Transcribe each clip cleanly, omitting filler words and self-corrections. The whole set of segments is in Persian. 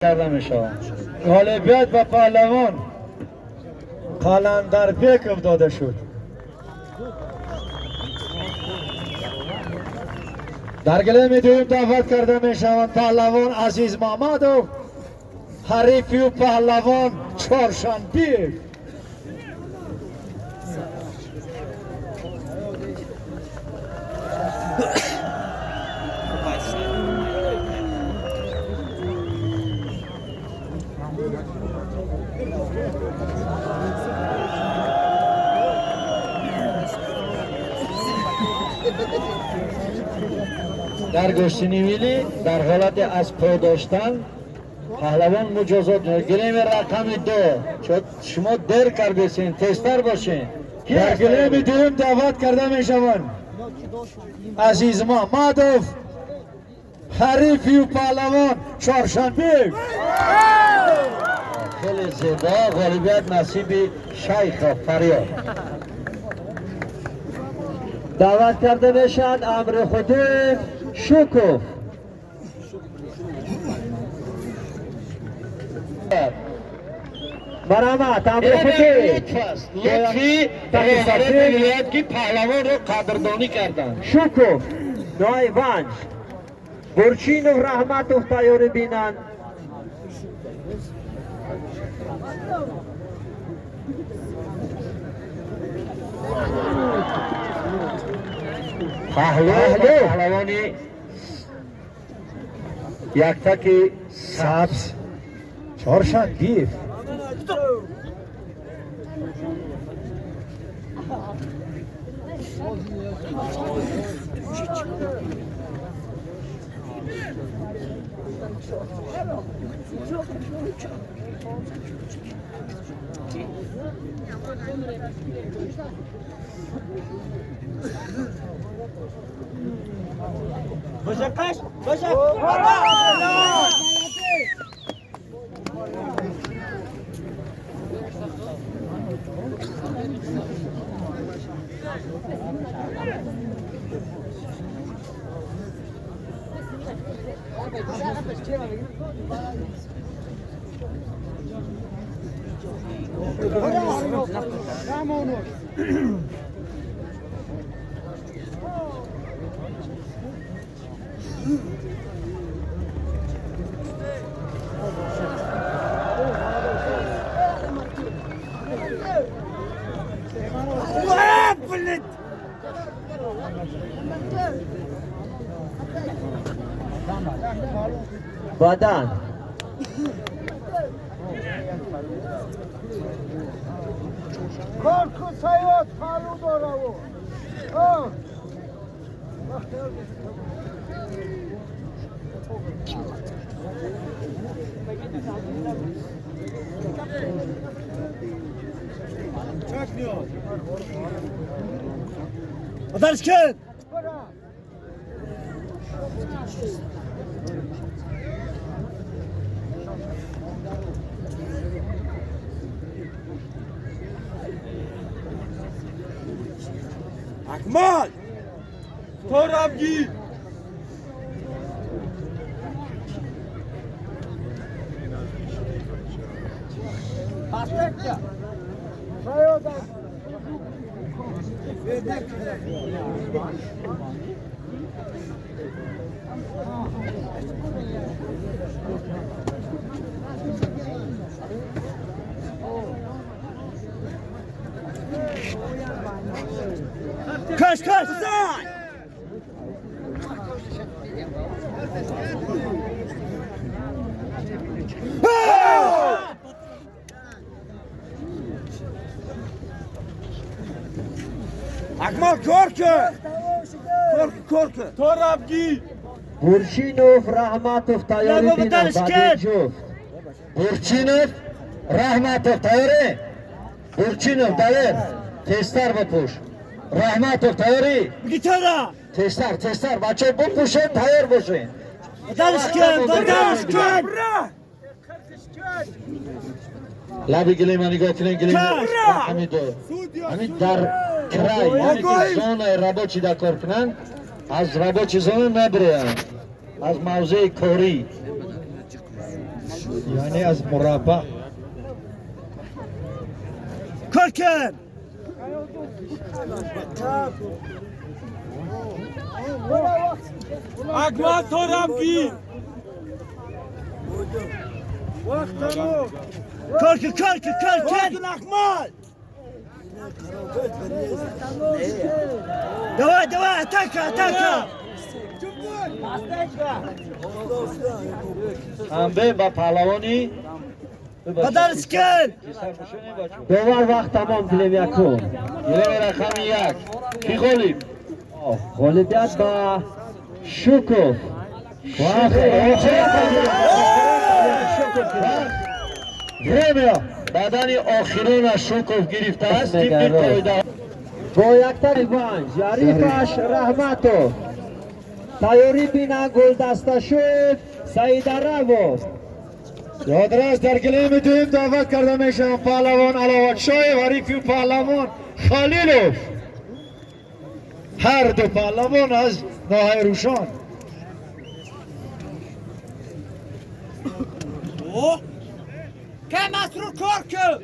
کرده می شود. غالبیت به پهلوان قلندربیک داده شد. در گله دوم دعوت کرده می شوند پهلوان عزیز محمدov، حریفی و پهلوان چهارشنبه. در گشتنی ویلی در حالت از پا داشتن پهلوان مجازات گلیم رقم 2 چون شما دیر کردین تستر باشین. در گلیم دوم دعوت کرده می شوند عزیز محمدov، حریفی و پهلوان چهارشنبه. خیلی زیبا، غالبیت نصیب شیخ فریاد. دعوت کرده میشد امر خودی شوکوف. مرحمت امر خودی لطفی میگوید که پهلوان رو قدردانی کردن. شوکوف نایوانج برچینوف رحمتوف تیاری بینند. پهلوانی یک تکی سبز چهارشنبه. Başakaş, Başak. بدن Korku sayot palu doravu. Oh. Çakmıyor. Adarışken. Akmal! Torabgi! Pastekya! Sayoda! Kaç kaç! Akmal korku! Korku! Torabgi! Burchinov Rahmatov tayori bina badinjov. Burchinov Rahmatov tayori. Burchinov daver. Testar bapush. Rahmatov tayori. Gitara! Testar bacho bupushin tayyor boshin. Badarishken! لبی گلی منی گفتن گلی همین دو همین در کرای یعنی که زون رابطی دا کار کنن از رابطی زون نبرن از موضع کاری یعنی از مربع کرکن اکمل تورابگیر کرکن اکمل دوا اتاکا انبه با پهلوانی بدرسکن دوبار وقت تمام گلیم یکو گلیم رقم یک کی غالب؟ غالبیت با شوکوف بدن آخرون شوکوف گرفته است تیم قایده با یک تقریبان جریفش رحمتو تایوری بینا گل دسته شد سعید روو یادرست در گلیم دویم دعوت کرده میشن پهلوان علاوت شای و حریف پهلوان خلیلوف هر دو پهلوان از ناحیه روشان کم اسرو کرکن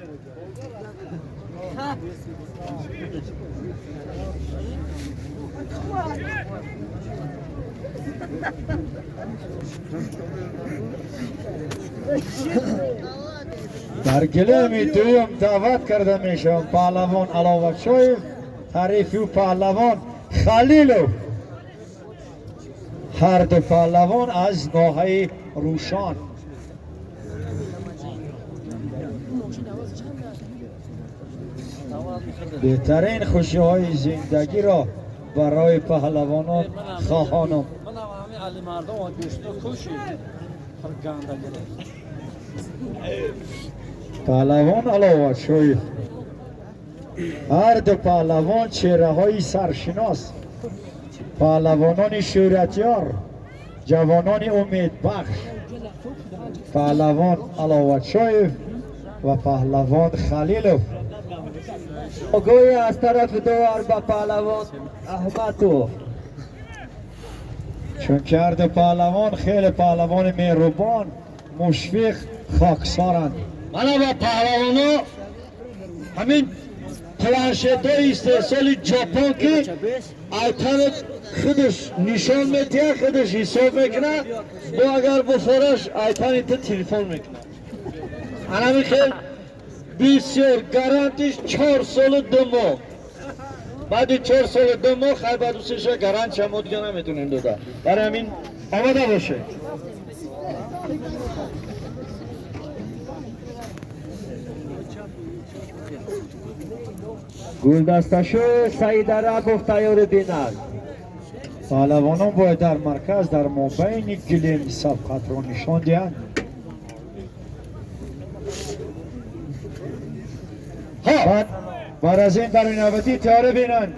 در گلیم دویم دعوت کرده میشن پهلوان علاوت شای حریف پهلوان خلیلوف هر دو پهلوان از ناحیه روشان بهترین خوشی های زندگی را برای پهلوانان خواهانم من همه علی مردم و گشتو کشی گنده گره پهلوان علاوت شوی هر دو پهلوان چهره های سرشناس پهلوانان شهرتیار جوانان امید بخش پهلوان علاوت شوی و پهلوان خلیلوف گوی از طرف دوار با پهلوان احمدو چون کرده پهلوان خیلی پهلوان مهربان مشفق خاکسارند من با پهلوانا همین پلانشت های استحصال ژاپن که ایتان خودش نشان میده خودش حساب میکنه با اگر بخورش ایتان ایتا تلفن میکنه انا خیلی بسیار گارانتیش 4 سال 2 ماه بعد 4 سال 2 ماه خیلی بعد دوستش گارانت شما دیگه نمیتونیم داده برای همین آماده باشه گلدستشو سعید رقوف تیار بینند پهلوانان باید در مرکز در مابین گلیم سبقت رو نشان دهند بعد از این برای نوبتی تیاره بینند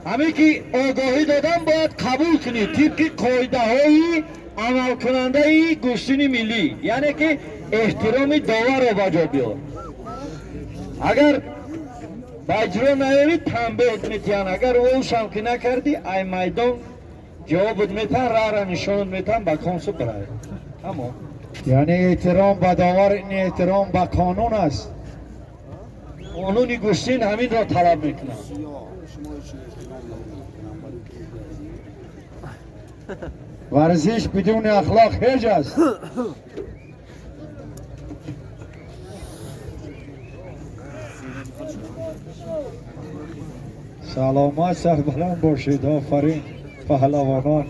همه که آگاهی دادن باید قبول کنید طبق قاعده های عمل کننده گشتین ملی یعنی که احترام داور رو بجا بیار اگر بجرو نیارید تنبیه میتین اگر اوش هم که نکردی ای میدان جوابت میتن را نشانت میتن با کانسو برای اما یعنی احترام به داور این احترام به قانون است قانونی گشتین همین را طلب میکنن ورزش بدون اخلاق هیچ است سلامت سربلند باشید آفرین پهلوانان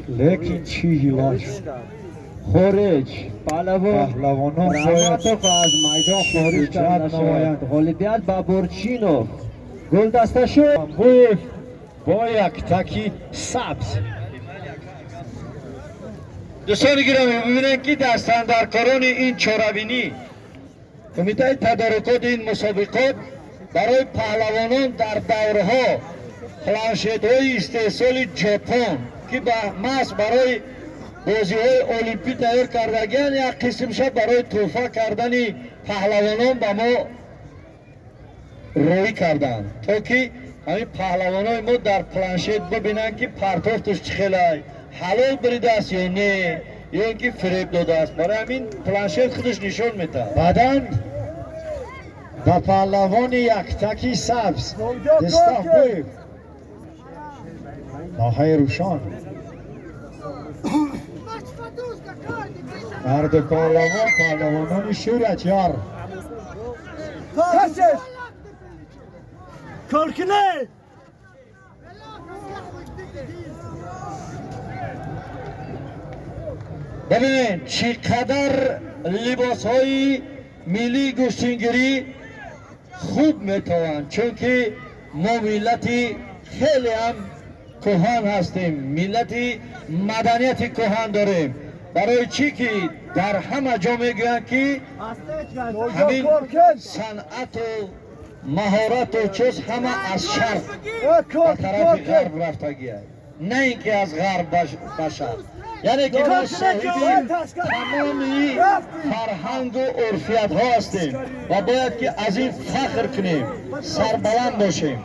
لیکن چی هیواش خارج پهلوانان باید از میدان خارج کرده شوند غالبیت با برچینوف گل دسته شد با یک تکی سبز دوستان گرامی ببینید که در استانداردکاران این چهاربینی کمیته تدارکات این مسابقات برای پهلوانان در دورها پلانشت های استحصال ژاپن که محض برای بازی های المپیک تیار کردگیان یک قسم شد برای توفه کردن پهلوانان به ما روی کردن تا که همین پهلوان های ما در پلانشت ببینن که پرتافتش خیلی حلال بریده است یا نه یا اینکه فریب داده است. برای همین پلانشت خودش نشون میده. بعدن با پهلوان یک تکی سبز دستاف بوی ناهای روشان مرد پهلوانان شورت یار Kaçış. Korkular. ببینید چقدر لباس های ملی گوشتینگیری خوب میتوان، چون که ما ملتی خیلی هم کهن هستیم، ملتی مدنیت کهن داریم. برای چی که در همه جا میگویند که همین صنعت و مهارت و چیز همه از شرق به طرف غرب رفتگی است، نه اینکه از غرب باشد. یعنی که ما صاحبی تمامی فرهنگ و عرفیت ها هستیم و باید که از این فخر کنیم، سربلند باشیم.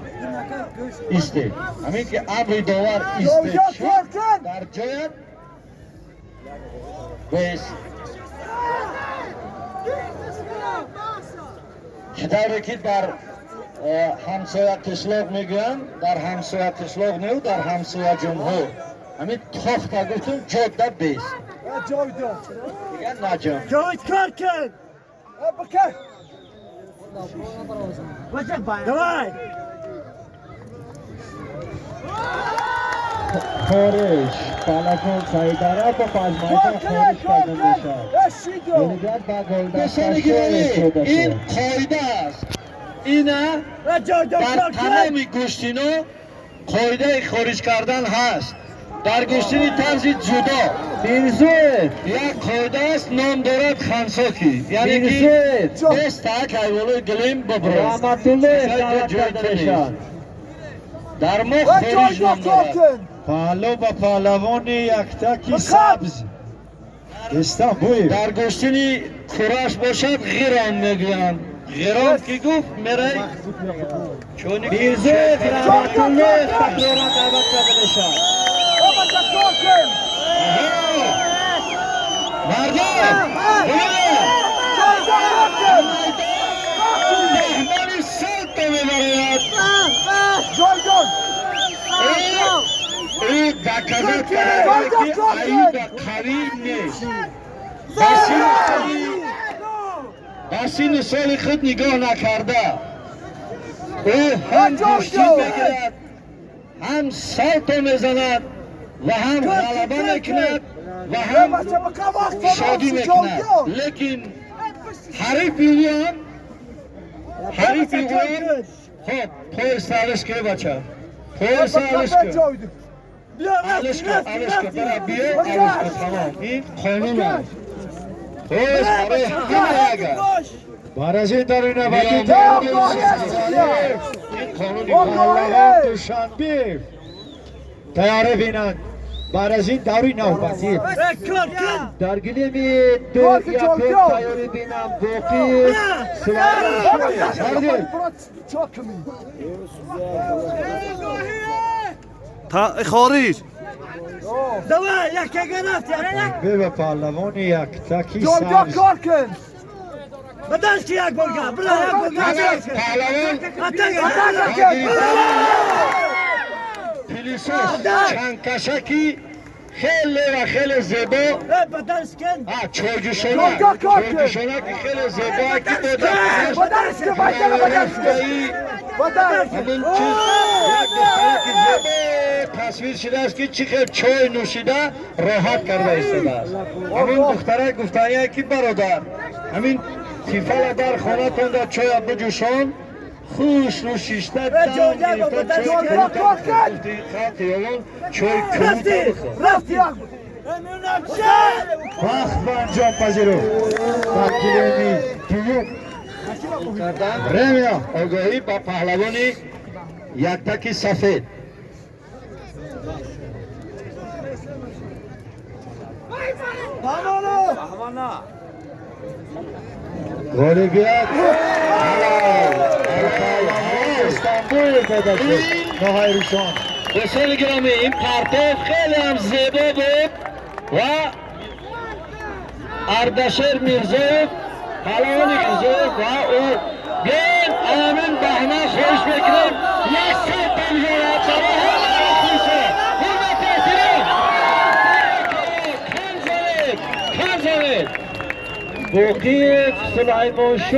ایسته همین که امر داور ایسته در جایت بایست چطوری که در همسایه قشلاق میگویم، در همسایه قشلاق نه، در همسایه جمهور همین تاخته گفتم جاده بیست دیگه نجام Cavit Korkun. Bakın. Давай. خارش پهلوان سایداره با پازمایده خارش کردن میشه ولیدت با گلدسته شده این قایده است. اینه در تمام گوشتینا قایده خارج کردن هست. در گوشتین طرز جدا بیرزوید یک قایده است، نام دارد خانساکی، یعنی که دست تک حیوانای گلیم ببرد. رحمت الله دعوت کردنشان در ما خارج نام دارد. پهلو با پهلوان یک تکی سبز دستان بوی در گوشتین کراش باشد غیران میگویند. غیران که گفت میره چونی که بیرزوید رحمت الله تقریران دعوت کردنشان مردم مهمانی سلط میبرد. این دکمت که عیب قوی نیست، بسی نسال خود نگاه نکرده. او هم گوشتی میگیرد، هم سلط میزند و هم غلبه میکند و هم شادی میکند. لیکن حریفی او خب پای سالش که بچه پای سالش که آلش که برای بیا آلش که تمام. این قانون است. پایش برای همه اگر بارزی داری نباتی این قانونی پهلوان دوشنبه تیاره بینند بارزی داری نوبتی Korkun. در گلیمی دو یک تیاره بینم باقی سواری سردی خارج Давай, як я гранат. به پهلوان یک تکی سبز Badal ki як bolga. Bırak як bolga. پهلوان Atak. پلیسوس چند کشکی خیلی و خیلی زیبا Badal skin. چوجوشونه که خیلی زیبا که همون چیز یک دختری که زیبا تصویر شده است که چقدر چای نوشیده راحت کرده ایستاده است. همون دختره گفتنیه که برادر همین تیفال در خانه تونده چای بجوشان خوش نوشیشته دم گرفته چای چای کلوته بخور. وقت به انجام پذیرو در گلیمی دوم رمیا آگاهی با پهلوانی یک تکی سفید. غالبیت استانبول پیدا شد نهای روشان دوستان گرامی این پرتاب خیلی هم زیبا بود و اردشیر میرزاyev پهلوان میرزاyev و او بیاین امین بهمن خواهش میکنم یک سال تمجید برای همه خوشه حرمت احترام کن زنید باقی سلیمان شو